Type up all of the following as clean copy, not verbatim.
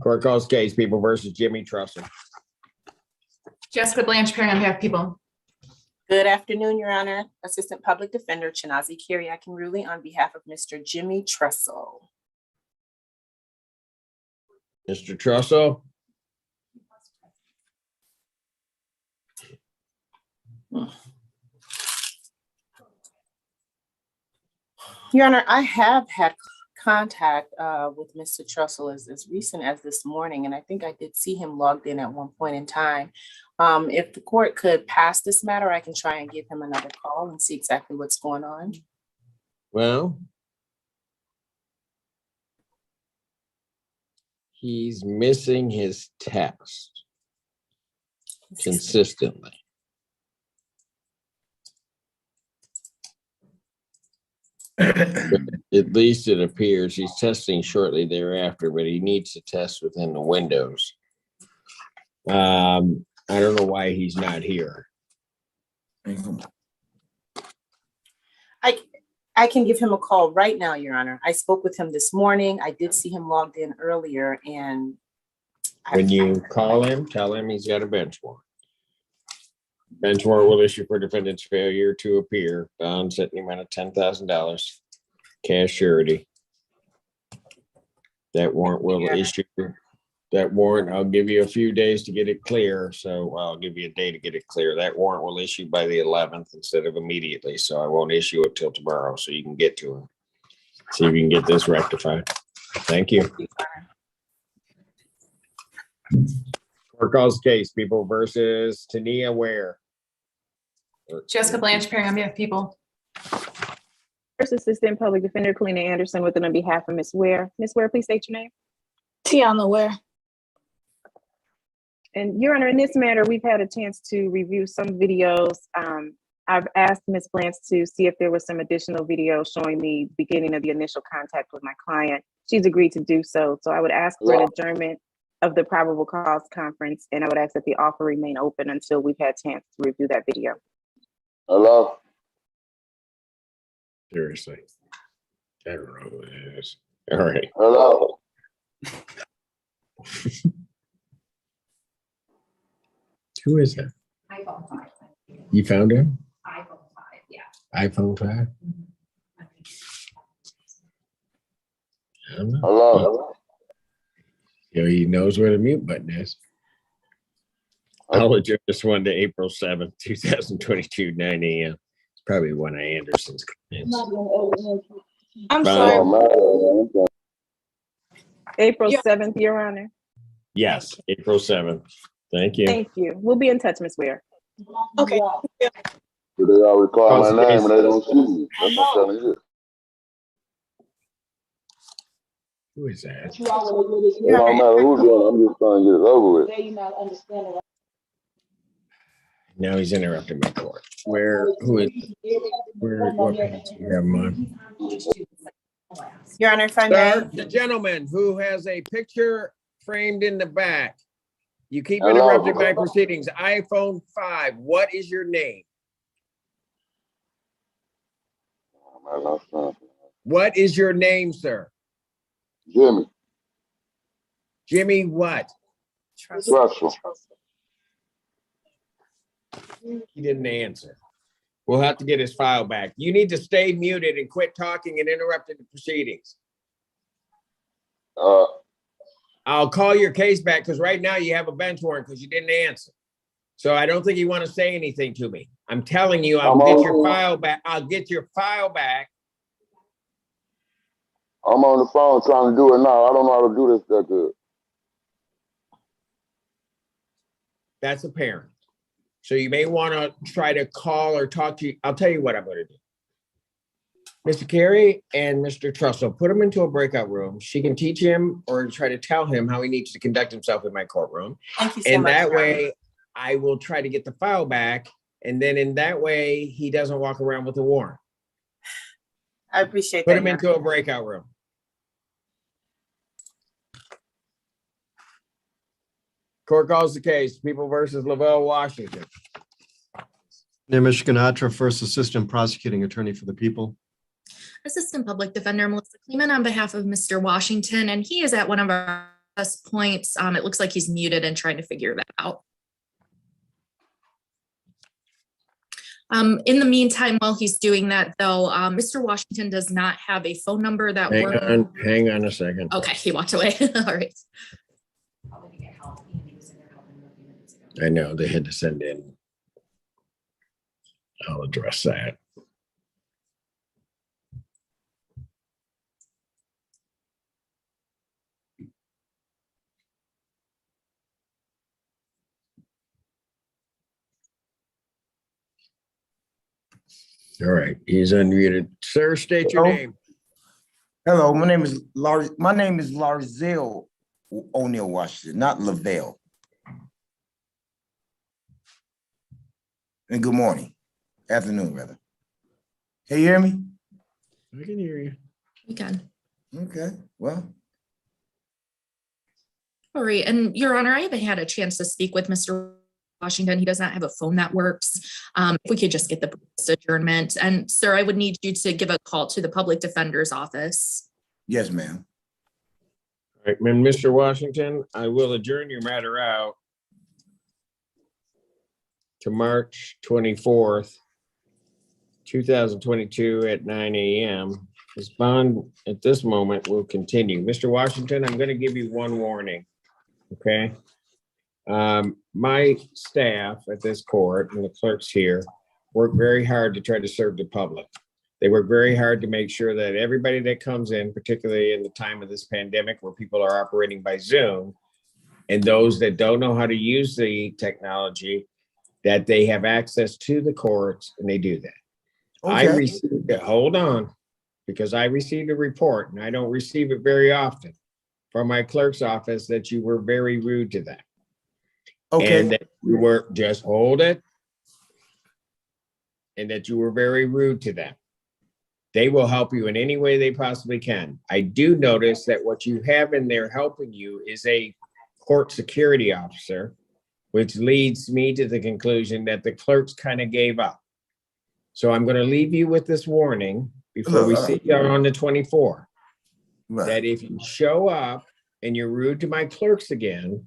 Court calls case, People versus Jimmy Trussell. Jessica Blanche, appearing on behalf of People. Good afternoon, Your Honor. Assistant Public Defender Chinazi Kiriakin-Ruli on behalf of Mr. Jimmy Trussell. Mr. Trussell. Your Honor, I have had contact with Mr. Trussell as recent as this morning, and I think I did see him logged in at one point in time. If the court could pass this matter, I can try and give him another call and see exactly what's going on. Well, he's missing his text consistently. At least it appears he's testing shortly thereafter, but he needs to test within the windows. I don't know why he's not here. I can give him a call right now, Your Honor. I spoke with him this morning. I did see him logged in earlier, and When you call him, tell him he's got a bench warrant. Bench warrant will issue for defendant's failure to appear, bond set in the amount of $10,000, cash surety. That warrant will issue. That warrant, I'll give you a few days to get it clear. So I'll give you a day to get it clear. That warrant will issue by the 11th instead of immediately. So I won't issue it till tomorrow so you can get to him. See if you can get this rectified. Thank you. Court calls case, People versus Tania Ware. Jessica Blanche, appearing on behalf of People. First Assistant Public Defender Kalina Anderson with on behalf of Ms. Ware. Ms. Ware, please state your name. Tiana Ware. And Your Honor, in this matter, we've had a chance to review some videos. I've asked Ms. Blanche to see if there was some additional video showing the beginning of the initial contact with my client. She's agreed to do so. So I would ask for an adjournment of the probable cause conference, and I would ask that the offer remain open until we've had a chance to review that video. Hello? Seriously. I don't know who it is. All right. Hello? Who is that? iPhone 5. You found him? iPhone 5, yeah. iPhone 5? I don't know. Hello? You know, he knows where the mute button is. I'll adjourn this one to April 7th, 2022, 9 a.m. It's probably one of Anderson's clients. I'm Bye. sorry. Oh, man. April Yeah. 7th, Your Honor. Yes, April 7th. Thank you. Thank you. We'll be in touch, Ms. Ware. Okay. They always call my name and they don't see me. That's what I'm telling you. Who is that? It don't matter who's doing it. I'm just trying to get it over with. Now he's interrupting my court. Who is, what page do you have him on? Your Honor, if I may. Sir, the gentleman who has a picture framed in the back. You keep Hello. interrupting my proceedings. iPhone 5, what is your name? What is your name, sir? Jimmy. Jimmy what? Trussell. He didn't answer. We'll have to get his file back. You need to stay muted and quit talking and interrupting the proceedings. I'll call your case back because right now you have a bench warrant because you didn't answer. So I don't think you want to say anything to me. I'm telling you, I'll get your file back. I'll get your file back. I'm on the phone trying to do it now. I don't know how to do this that good. That's apparent. So you may want to try to call or talk to you. I'll tell you what I'm going to do. Mr. Carey and Mr. Trussell, put him into a breakout room. She can teach him or try to tell him how he needs to conduct himself in my courtroom. Thank you so And much. that Your Honor. way I will try to get the file back. And then in that way, he doesn't walk around with a warrant. I appreciate Put that. him Your into a breakout room. Court calls the case, People versus Lavelle, Washington. Near Michigan Atra, First Assistant Prosecuting Attorney for the People. Assistant Public Defender Melissa Kleeman on behalf of Mr. Washington, and he is at one of our points. It looks like he's muted and trying to figure that out. In the meantime, while he's doing that, though, Mr. Washington does not have a phone number that Hang on a second. Okay, he walked away. All right. I know they had to send in. I'll address that. All right, he's unmuted. Sir, state your Hello? name. Hello, my name is Larzell O'Neill Washington, not Lavelle. And good morning, afternoon rather. Can you hear me? I can hear you. You can. Okay, well, All right. And Your Honor, I haven't had a chance to speak with Mr. Washington. He does not have a phone that works. If we could just get the adjournment. And sir, I would need you to give a call to the public defender's office. yes, ma'am. All right, Mr. Washington, I will adjourn your matter out to March 24th, 2022 at 9 a.m. This bond at this moment will continue. Mr. Washington, I'm going to give you one warning, okay? My staff at this court and the clerks here work very hard to try to serve the public. They work very hard to make sure that everybody that comes in, particularly in the time of this pandemic where people are operating by Zoom, and those that don't know how to use the technology, that they have access to the courts and they do that. I Okay, received it, hold on, because I received a report and I don't receive it very often from my clerk's office that you were very rude to them. And okay, that you were, just hold it. And that you were very rude to them. They will help you in any way they possibly can. I do notice that what you have in there helping you is a court security officer, which leads me to the conclusion that the clerks kind of gave up. So I'm going to leave you with this warning before we see you on the 24th, right, that if you show up and you're rude to my clerks again,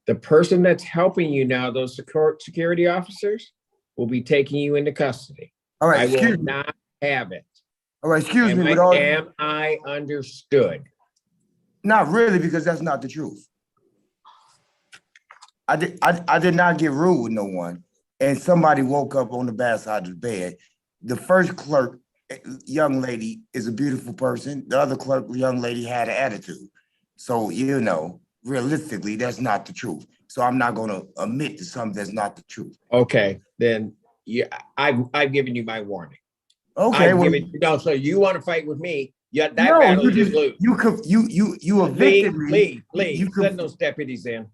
the person that's helping you now, those court security officers, will be taking you into custody. all right, I will excuse me, not have it. all right, excuse Am me, with all, am I understood? not really, because that's not the truth. I did not get rude with no one, and somebody woke up on the bad side of the bed. The first clerk, young lady, is a beautiful person. The other clerk, young lady, had an attitude. So, you know, realistically, that's not the truth. So I'm not gonna admit to something that's not the truth. Okay, then yeah, I've given you my warning. Okay, I've well, given, no, so you want to fight with me? Yeah, that no, battle you you just lose. you evicted me. Leave. You Send those deputies in.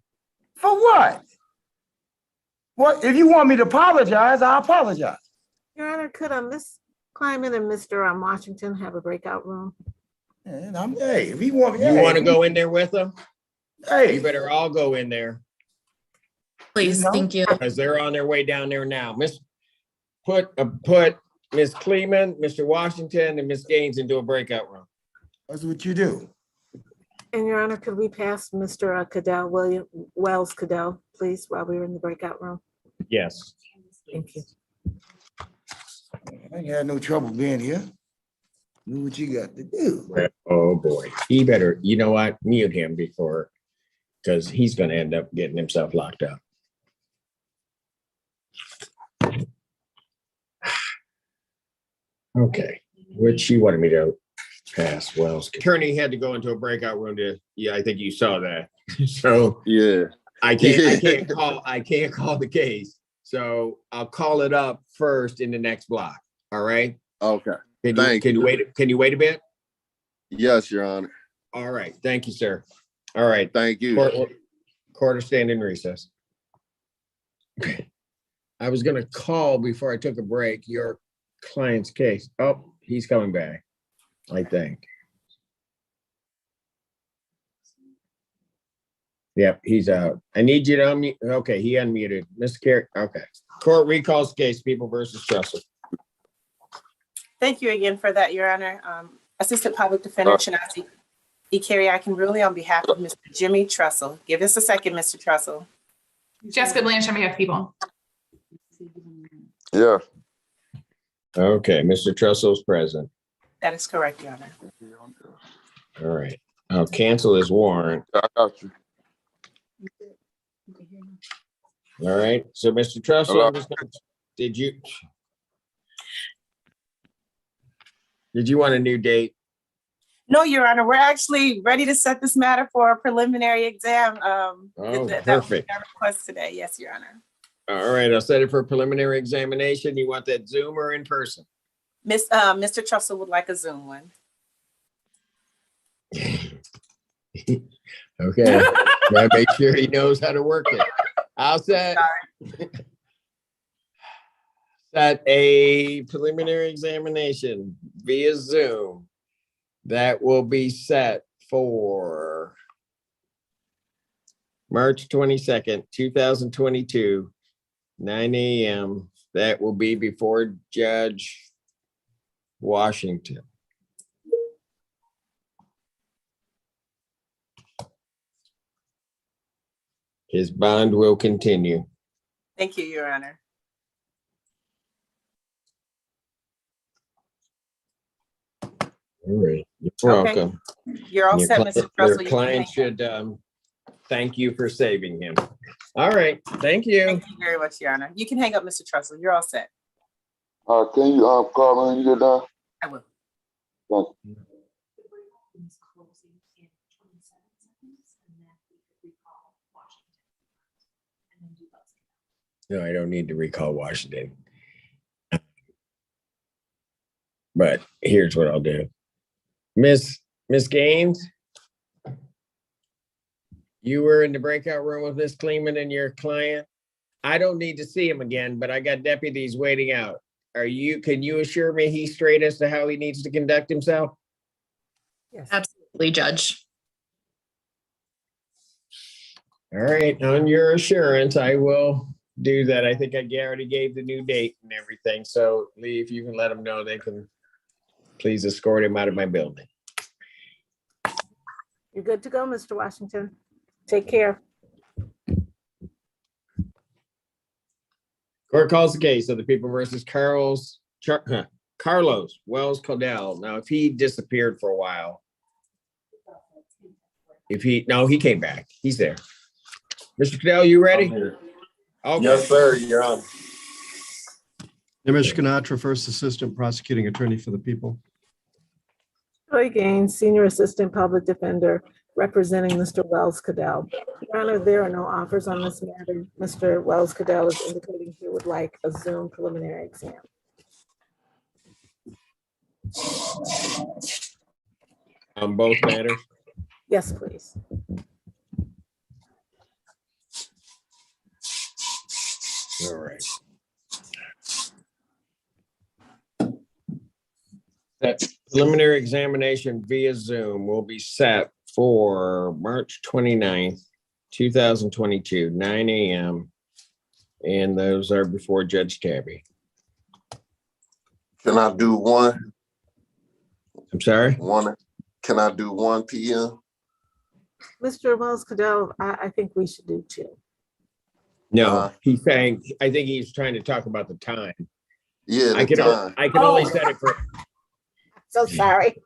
For what? What, if you want me to apologize, I'll apologize. Your Honor, could Miss Kleiman and Mr. Washington have a breakout room? And hey, if he want, You want to go in there with them? Hey, You better all go in there Please, You know? thank you. because they're on their way down there now. Put Miss Kleeman, Mr. Washington, and Miss Gaines into a breakout room. that's what you do. And Your Honor, could we pass Mr. Wells Cadell, please, while we're in the breakout room? Yes. Thank you. I ain't had no trouble being here. Do what you got to do. Oh, boy. He better, you know what? Mute him before, because he's going to end up getting himself locked up. Okay, which you wanted me to pass Wells. Attorney had to go into a breakout room to, yeah, I think you saw that. So Yeah. I can't call the case. So I'll call it up first in the next block. All right. Okay. Can you wait a bit? Yes, Your Honor. All right. Thank you, sir. All right. Thank you. Court will stand in recess. I was gonna call before I took a break your client's case. Oh, he's coming back, I think. Yep, he's out. I need you to unmute. Okay, he unmuted. Mr. Carey, okay. Court recalls case, People versus Trussell. Thank you again for that, Your Honor. Assistant Public Defender Chinazi. Carrie Akinruli on behalf of Mr. Jimmy Trussell. Give us a second, Mr. Trussell. Jessica Blanche on behalf of people. Yeah. Okay, Mr. Trussell's present. That is correct, Your Honor. All right. I'll cancel his warrant. I got you. All right. So, Mr. Trussell, I'm just gonna, did you want a new date? No, Your Honor, we're actually ready to set this matter for a preliminary exam. That was Perfect. our request today. Yes, Your Honor. All right, I'll set it for a preliminary examination. You want that Zoom or in person? Mr. Trussell would like a Zoom one. Okay. Gotta make sure he knows how to work it. I'll set a preliminary examination via Zoom that will be set for March 22nd, 2022, 9 a.m. That will be before Judge Washington. His bond will continue. Thank you, Your Honor. All right, you're Okay. welcome. You're all Your set, cli- Mr. Trussell. Your You can client hang up. should thank you for saving him. All right, thank you. Thank you very much, Your Honor. You can hang up, Mr. Trussell. You're all set. Can you call me when you get done? I will. Thank you. No, I don't need to recall Washington. But here's what I'll do. Miss Gaines, you were in the breakout room with Miss Kleeman and your client. I don't need to see him again, but I got deputies waiting out. Can you assure me he's straight as to how he needs to conduct himself? Yes. Absolutely, Judge. All right, on your assurance, I will do that. I think I already gave the new date and everything. So Lee, if you can let them know, they can please escort him out of my building. You're good to go, Mr. Washington. Take care. Court calls the case of the people versus Carlos Wells Codell. Now, if he disappeared for a while, he came back. He's there. Mr. Codell, you ready? Okay. Yes, sir. You're on. Nimish Ganatra, First Assistant Prosecuting Attorney for the People. Joy Gaines, Senior Assistant Public Defender, representing Mr. Wells Codell. Your Honor, there are no offers on this matter. Mr. Wells Codell is indicating he would like a Zoom preliminary exam. On both matters? Yes, please. All right. That preliminary examination via Zoom will be set for March 29th, 2022, 9 a.m. And those are before Judge Tabby. Can I do one? I'm sorry? Can I do 1 p.m.? Mr. Wells Codell, I think we should do 2. No, he's saying, I think he's trying to talk about the time. Yeah, I can only set it for, So sorry.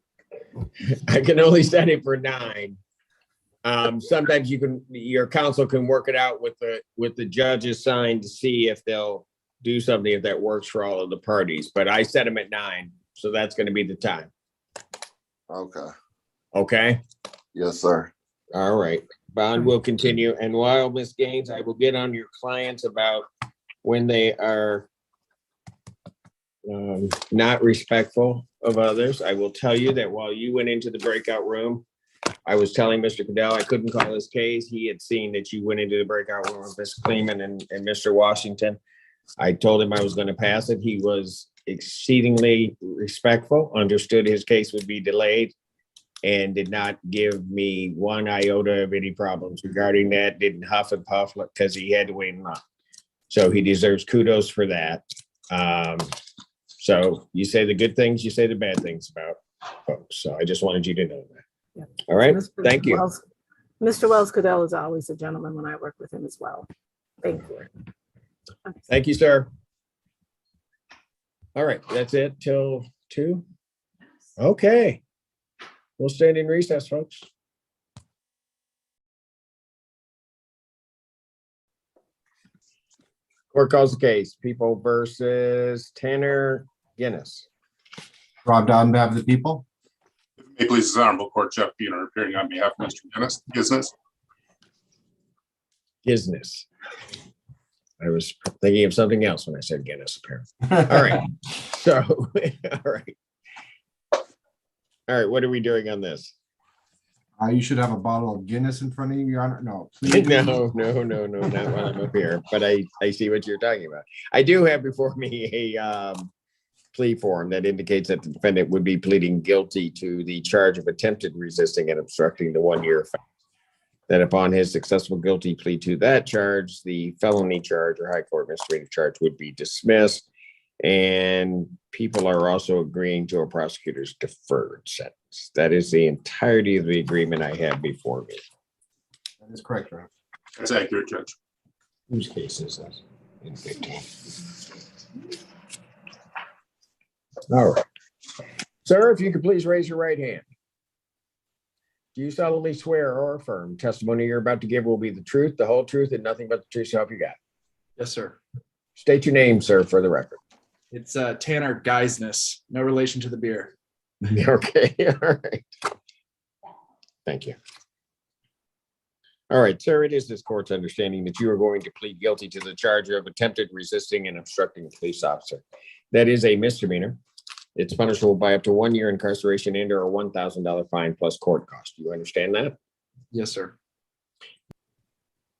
I can only set it for 9. Sometimes your counsel can work it out with the judge assigned to see if they'll do something if that works for all of the parties. But I set them at 9, so that's going to be the time. Okay. Okay. Yes, sir. All right. Bond will continue. And while Ms. Gaines, I will get on your clients about when they are not respectful of others. I will tell you that while you went into the breakout room, I was telling Mr. Codell I couldn't call his case. He had seen that you went into the breakout room with Ms. Kleeman and Mr. Washington. I told him I was going to pass it. He was exceedingly respectful, understood his case would be delayed, and did not give me one iota of any problems regarding that. Didn't huff and puff because he had to wait in line. So he deserves kudos for that. So you say the good things, you say the bad things about folks. So I just wanted you to know that. All right, Mr. thank you. Mr. Wells Cadell is always a gentleman when I work with him as well. Thank you. Thank you, sir. All right, that's it till 2. Okay. We'll stand in recess, folks. Court calls the case, People versus Tanner Guinness. Rob Dodd on behalf of the people. May it please the Honorable Court, Jeff Buhner appearing on behalf of Mr. Guinness. I was thinking of something else when I said Guinness, apparently. All right. So, all right. All right, what are we doing on this? You should have a bottle of Guinness in front of you, Your Honor. No, please. No, not while I'm up here, but I see what you're talking about. I do have before me a plea form that indicates that the defendant would be pleading guilty to the charge of attempted resisting and obstructing the 1-year offense. That upon his successful guilty plea to that charge, the felony charge or high court administrative charge would be dismissed. And people are also agreeing to a prosecutor's deferred sentence. That is the entirety of the agreement I have before me. That is correct, Your Honor. That's accurate, Judge. Whose case is this? In 15. All right. Sir, if you could please raise your right hand. Do you solemnly swear or affirm testimony you're about to give will be the truth, the whole truth, and nothing but the truth, so help you God? Yes, sir. State your name, sir, for the record. It's Tanner Geisness, no relation to the beer. Okay, all right. Thank you. All right, sir, it is this court's understanding that you are going to plead guilty to the charge of attempted resisting and obstructing a police officer. That is a misdemeanor. It's punishable by up to 1 year incarceration and or a $1,000 fine plus court cost. Do you understand that? Yes, sir.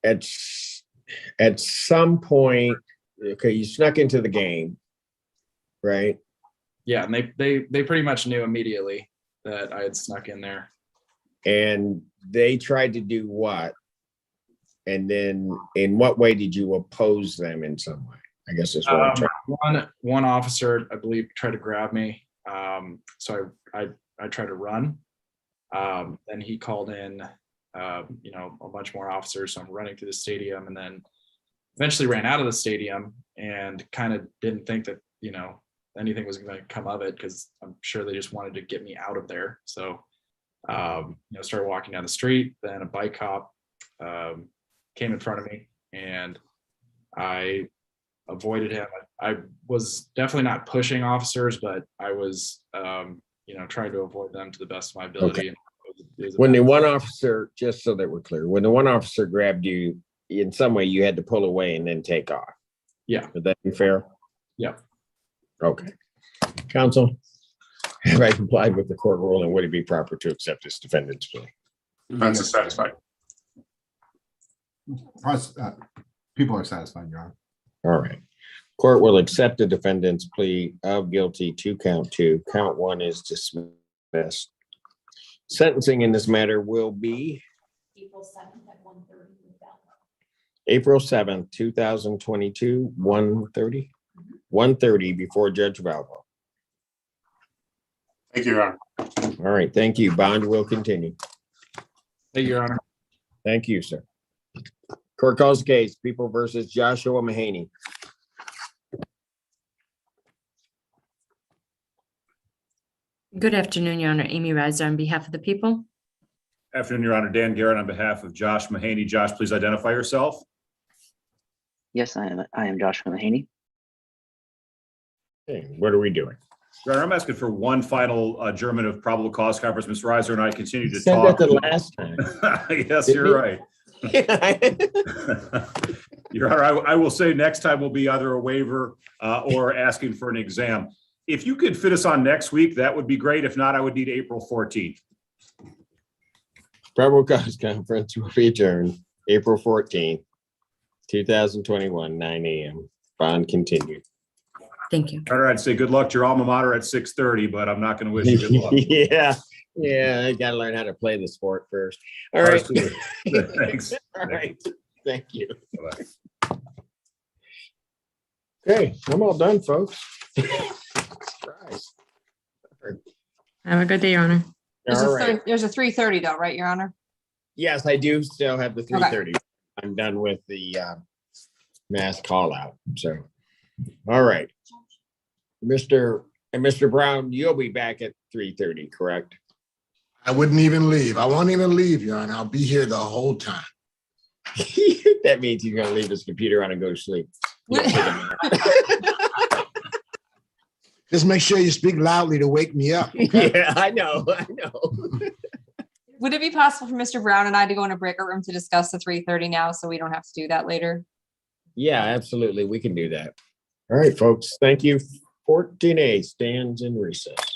At some point, okay, you snuck into the game, right? Yeah, and they pretty much knew immediately that I had snuck in there. And they tried to do what? And then in what way did you oppose them in some way? I guess that's what I'm trying. One officer, I believe, tried to grab me. So I tried to run. Then he called in, a bunch more officers. So I'm running through the stadium, and then eventually ran out of the stadium and kind of didn't think that, anything was going to come of it, because I'm sure they just wanted to get me out of there. So, started walking down the street. Then a bike cop came in front of me, and I avoided him. I was definitely not pushing officers, but I was, trying to avoid them to the best of my ability. Okay. When the one officer, just so that we're clear, when the one officer grabbed you, in some way you had to pull away and then take off. Yeah. Would that be fair? Yeah. Okay. Counsel, have I complied with the court rule, and would it be proper to accept this defendant's plea? Defense is satisfied. People are satisfied, Your Honor. All right. Court will accept the defendant's plea of guilty to count 2. Count 1 is dismissed. Sentencing in this matter will be April 7th at 1:30. April 7th, 2022, 1:30? 1:30 before Judge Valvo. Thank you, Your Honor. All right, thank you. Bond will continue. Thank you, Your Honor. Thank you, sir. Court calls the case, People versus Joshua Mahaney. Good afternoon, Your Honor. Amy Reiser on behalf of the people. Afternoon, Your Honor. Dan Garrett on behalf of Josh Mahaney. Josh, please identify yourself. Yes, I am Joshua Mahaney. Hey, what are we doing? Your Honor, I'm asking for one final adjournment of probable cause conference. Mr. Reiser and I continue to Said talk. that the last time. Yes, Didn't you're he? right. Your Honor, I will say next time will be either a waiver or asking for an exam. If you could fit us on next week, that would be great. If not, I would need April 14th. Probable cause conference will be adjourned April 14th, 2021, 9 a.m. Bond continued. Thank you. Your Honor, I'd say good luck to your alma mater at 6:30, but I'm not going to wish you good luck. Yeah, I got to learn how to play the sport first. All right. Thanks. All right. Thank you. Bye-bye. Okay, I'm all done, folks. Have a good day, Your Honor. All right. There's a 3:30 though, right, Your Honor? Yes, I do still have the 3:30. I'm done with the mass call out. So, all right. Mr. Brown, you'll be back at 3:30, correct? I wouldn't even leave. I won't even leave, Your Honor. I'll be here the whole time. That means he's gonna leave his computer on and go to sleep. Just make sure you speak loudly to wake me up. Okay? Yeah, I know. Would it be possible for Mr. Brown and I to go in a breakout room to discuss the 3:30 now so we don't have to do that later? Yeah, absolutely. We can do that. All right, folks. Thank you. 14A stands in recess.